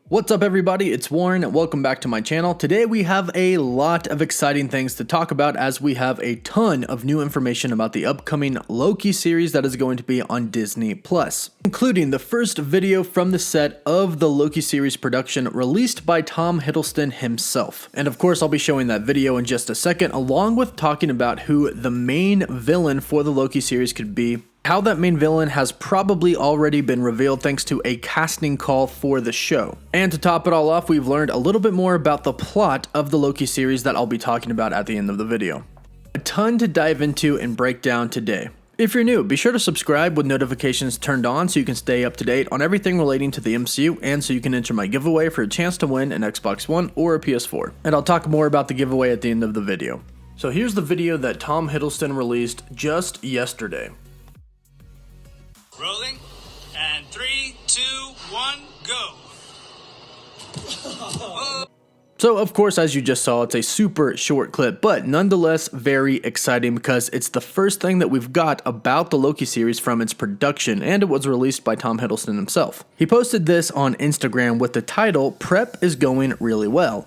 What's up everybody, it's Warren and welcome back to my channel. Today we have a lot of exciting things to talk about as we have a ton of new information about the upcoming Loki series that is going to be on Disney Plus, including the first video from the set of the Loki series production released by Tom Hiddleston himself. And of course I'll be showing that video in just a second, along with talking about who the main villain for the Loki series could be, how that main villain has probably already been revealed thanks to a casting call for the show. And to top it all off, we've learned a little bit more about the plot of the Loki series that I'll be talking about at the end of the video. A ton to dive into and break down today. If you're new, be sure to subscribe with notifications turned on so you can stay up to date on everything relating to the MCU and so you can enter my giveaway for a chance to win an Xbox One or a PS4. And I'll talk more about the giveaway at the end of the video. So here's the video that Tom Hiddleston released just yesterday. Rolling, and 3, 2, 1, go. So of course, as you just saw, it's a super short clip, but nonetheless very exciting because it's the first thing that we've got about the Loki series from its production, and it was released by Tom Hiddleston himself. He posted this on Instagram with the title, "Prep is going really well,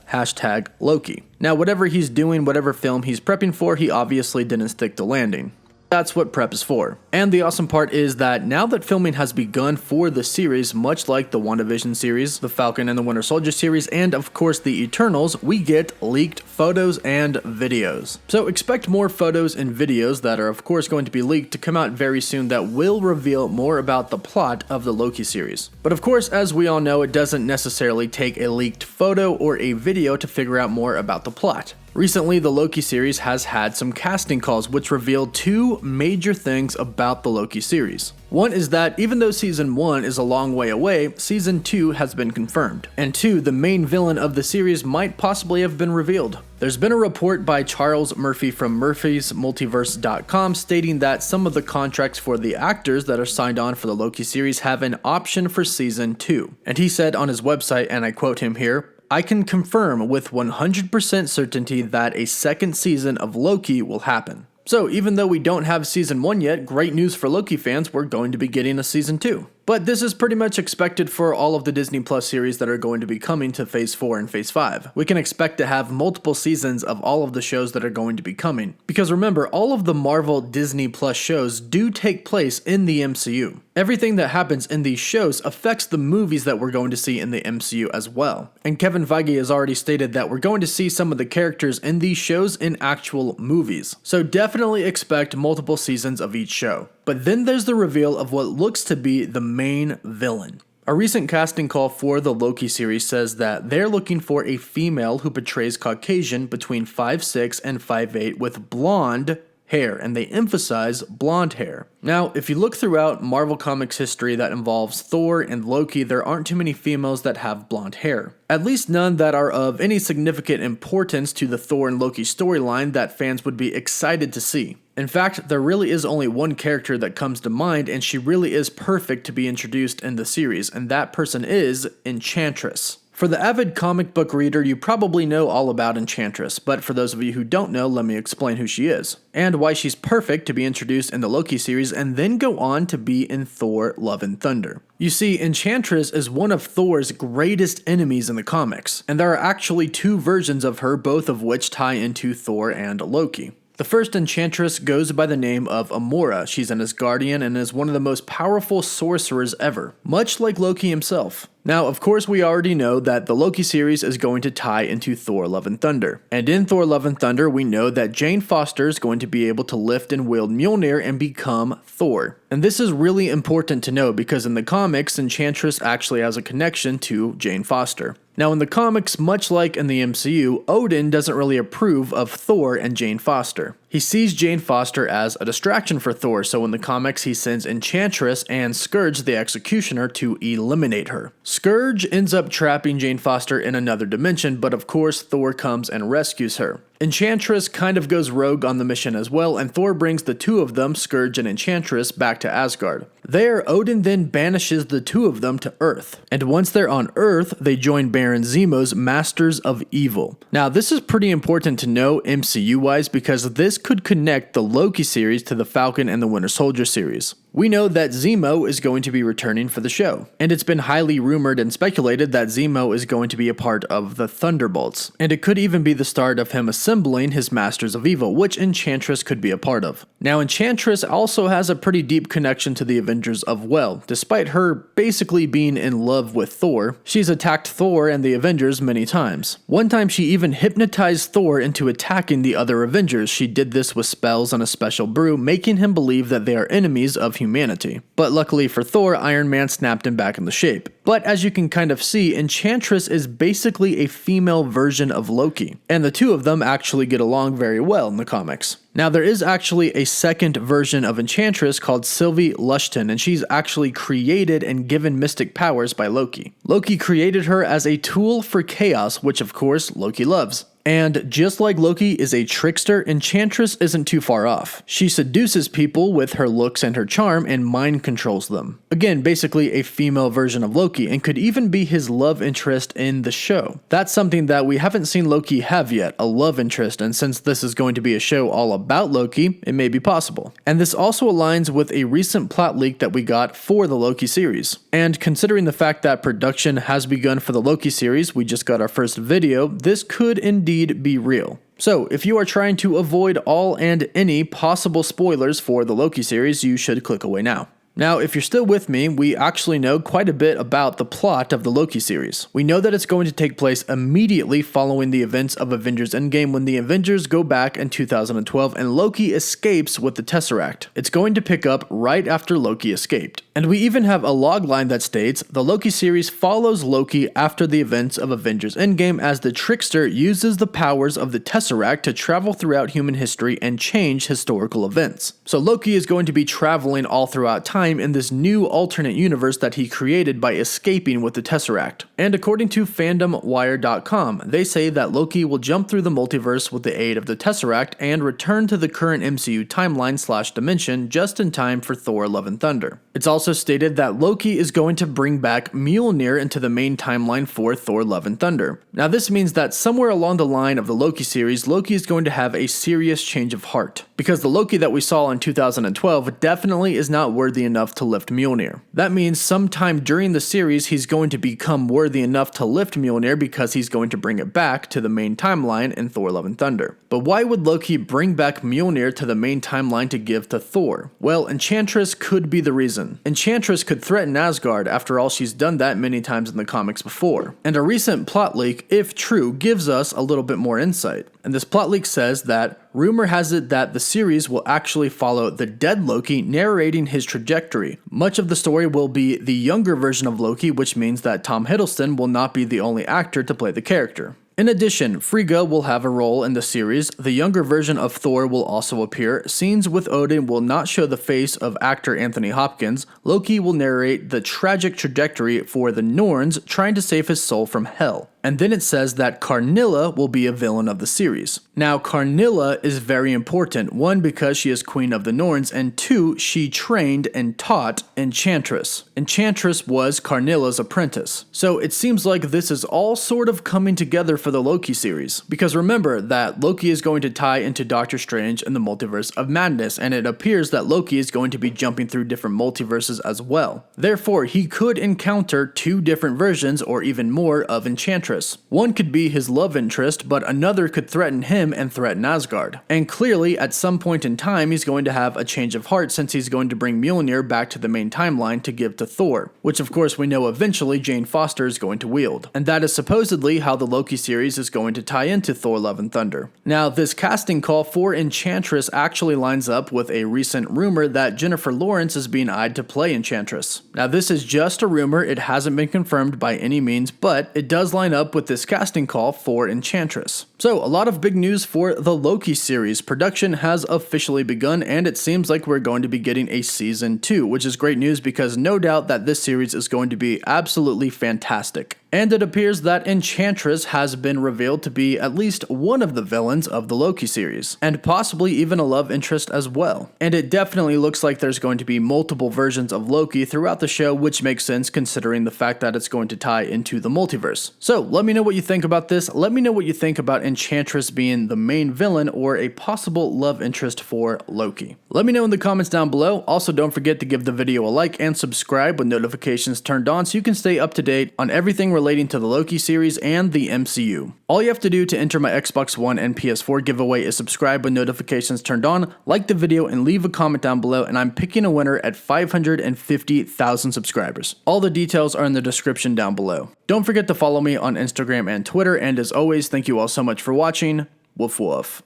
#Loki." Now whatever he's doing, whatever film he's prepping for, he obviously didn't stick the landing. That's what prep is for. And the awesome part is that now that filming has begun for the series, much like the WandaVision series, the Falcon and the Winter Soldier series, and of course the Eternals, we get leaked photos and videos. So expect more photos and videos that are of course going to be leaked to come out very soon that will reveal more about the plot of the Loki series. But of course, as we all know, it doesn't necessarily take a leaked photo or a video to figure out more about the plot. Recently, the Loki series has had some casting calls which revealed two major things about the Loki series. One is that even though season 1 is a long way away, season 2 has been confirmed. And 2, the main villain of the series might possibly have been revealed. There's been a report by Charles Murphy from Murphy's Multiverse.com stating that some of the contracts for the actors that are signed on for the Loki series have an option for season 2. And he said on his website, and I quote him here, "I can confirm with 100% certainty that a second season of Loki will happen." So even though we don't have season 1 yet, great news for Loki fans, we're going to be getting a season 2. But this is pretty much expected for all of the Disney Plus series that are going to be coming to Phase 4 and Phase 5. We can expect to have multiple seasons of all of the shows that are going to be coming. Because remember, all of the Marvel Disney Plus shows do take place in the MCU. Everything that happens in these shows affects the movies that we're going to see in the MCU as well. And Kevin Feige has already stated that we're going to see some of the characters in these shows in actual movies. So definitely expect multiple seasons of each show. But then there's the reveal of what looks to be the main villain. A recent casting call for the Loki series says that they're looking for a female who portrays Caucasian between 5'6" and 5'8" with blonde hair, and they emphasize blonde hair. Now, if you look throughout Marvel Comics history that involves Thor and Loki, there aren't too many females that have blonde hair. At least none that are of any significant importance to the Thor and Loki storyline that fans would be excited to see. In fact, there really is only one character that comes to mind, and she really is perfect to be introduced in the series, and that person is Enchantress. For the avid comic book reader, you probably know all about Enchantress, but for those of you who don't know, let me explain who she is, and why she's perfect to be introduced in the Loki series and then go on to be in Thor: Love and Thunder. You see, Enchantress is one of Thor's greatest enemies in the comics, and there are actually two versions of her, both of which tie into Thor and Loki. The first Enchantress goes by the name of Amora. She's an Asgardian and is one of the most powerful sorcerers ever, much like Loki himself. Now, of course, we already know that the Loki series is going to tie into Thor: Love and Thunder. And in Thor: Love and Thunder, we know that Jane Foster is going to be able to lift and wield Mjolnir and become Thor. And this is really important to know because in the comics, Enchantress actually has a connection to Jane Foster. Now in the comics, much like in the MCU, Odin doesn't really approve of Thor and Jane Foster. He sees Jane Foster as a distraction for Thor, so in the comics he sends Enchantress and Scourge the Executioner to eliminate her. Scourge ends up trapping Jane Foster in another dimension, but of course Thor comes and rescues her. Enchantress kind of goes rogue on the mission as well, and Thor brings the two of them, Scourge and Enchantress, back to Asgard. There, Odin then banishes the two of them to Earth, and once they're on Earth, they join Baron Zemo's Masters of Evil. Now, this is pretty important to know MCU-wise because this could connect the Loki series to the Falcon and the Winter Soldier series. We know that Zemo is going to be returning for the show, and it's been highly rumored and speculated that Zemo is going to be a part of the Thunderbolts, and it could even be the start of him assembling his Masters of Evil, which Enchantress could be a part of. Now, Enchantress also has a pretty deep connection to the Avengers as well. Despite her basically being in love with Thor, she's attacked Thor and the Avengers many times. One time she even hypnotized Thor into attacking the other Avengers. She did this with spells and a special brew, making him believe that they are enemies of humanity. But luckily for Thor, Iron Man snapped him back into shape. But as you can kind of see, Enchantress is basically a female version of Loki, and the two of them actually get along very well in the comics. Now, there is actually a second version of Enchantress called Sylvie Lushton, and she's actually created and given mystic powers by Loki. Loki created her as a tool for chaos, which of course Loki loves. And just like Loki is a trickster, Enchantress isn't too far off. She seduces people with her looks and her charm and mind controls them. Again, basically a female version of Loki, and could even be his love interest in the show. That's something that we haven't seen Loki have yet, a love interest, and since this is going to be a show all about Loki, it may be possible. And this also aligns with a recent plot leak that we got for the Loki series. And considering the fact that production has begun for the Loki series, we just got our first video, this could indeed be real. So, if you are trying to avoid all and any possible spoilers for the Loki series, you should click away now. Now, if you're still with me, we actually know quite a bit about the plot of the Loki series. We know that it's going to take place immediately following the events of Avengers Endgame when the Avengers go back in 2012 and Loki escapes with the Tesseract. It's going to pick up right after Loki escaped. And we even have a logline that states, the Loki series follows Loki after the events of Avengers Endgame as the trickster uses the powers of the Tesseract to travel throughout human history and change historical events. So Loki is going to be traveling all throughout time in this new alternate universe that he created by escaping with the Tesseract. And according to fandomwire.com, they say that Loki will jump through the multiverse with the aid of the Tesseract and return to the current MCU timeline/dimension just in time for Thor: Love and Thunder. It's also stated that Loki is going to bring back Mjolnir into the main timeline for Thor: Love and Thunder. Now this means that somewhere along the line of the Loki series, Loki is going to have a serious change of heart, because the Loki that we saw in 2012 definitely is not worthy enough to lift Mjolnir. That means sometime during the series he's going to become worthy enough to lift Mjolnir because he's going to bring it back to the main timeline in Thor: Love and Thunder. But why would Loki bring back Mjolnir to the main timeline to give to Thor? Well, Enchantress could be the reason. Enchantress could threaten Asgard, after all she's done that many times in the comics before. And a recent plot leak, if true, gives us a little bit more insight. And this plot leak says that rumor has it that the series will actually follow the dead Loki narrating his trajectory. Much of the story will be the younger version of Loki, which means that Tom Hiddleston will not be the only actor to play the character. In addition, Frigga will have a role in the series, the younger version of Thor will also appear, scenes with Odin will not show the face of actor Anthony Hopkins, Loki will narrate the tragic trajectory for the Norns trying to save his soul from hell. And then it says that Karnilla will be a villain of the series. Now, Karnilla is very important, one, because she is Queen of the Norns, and two, she trained and taught Enchantress. Enchantress was Karnilla's apprentice. So it seems like this is all sort of coming together for the Loki series. Because remember that Loki is going to tie into Doctor Strange and the Multiverse of Madness, and it appears that Loki is going to be jumping through different multiverses as well. Therefore, he could encounter two different versions or even more of Enchantress. One could be his love interest, but another could threaten him and threaten Asgard. And clearly, at some point in time, he's going to have a change of heart since he's going to bring Mjolnir back to the main timeline to give to Thor, which of course we know eventually Jane Foster is going to wield. And that is supposedly how the Loki series is going to tie into Thor: Love and Thunder. Now, this casting call for Enchantress actually lines up with a recent rumor that Jennifer Lawrence is being eyed to play Enchantress. Now, this is just a rumor, it hasn't been confirmed by any means, but it does line up with this casting call for Enchantress. So, a lot of big news for the Loki series. Production has officially begun, and it seems like we're going to be getting a season 2, which is great news because no doubt that this series is going to be absolutely fantastic. And it appears that Enchantress has been revealed to be at least one of the villains of the Loki series, and possibly even a love interest as well. And it definitely looks like there's going to be multiple versions of Loki throughout the show, which makes sense considering the fact that it's going to tie into the multiverse. So let me know what you think about this. Let me know what you think about Enchantress being the main villain or a possible love interest for Loki. Let me know in the comments down below. Also, don't forget to give the video a like and subscribe with notifications turned on so you can stay up to date on everything relating to the Loki series and the MCU. All you have to do to enter my Xbox One and PS4 giveaway is subscribe with notifications turned on, like the video, and leave a comment down below, and I'm picking a winner at 550,000 subscribers. All the details are in the description down below. Don't forget to follow me on Instagram and Twitter, and as always, thank you all so much for watching. Woof woof.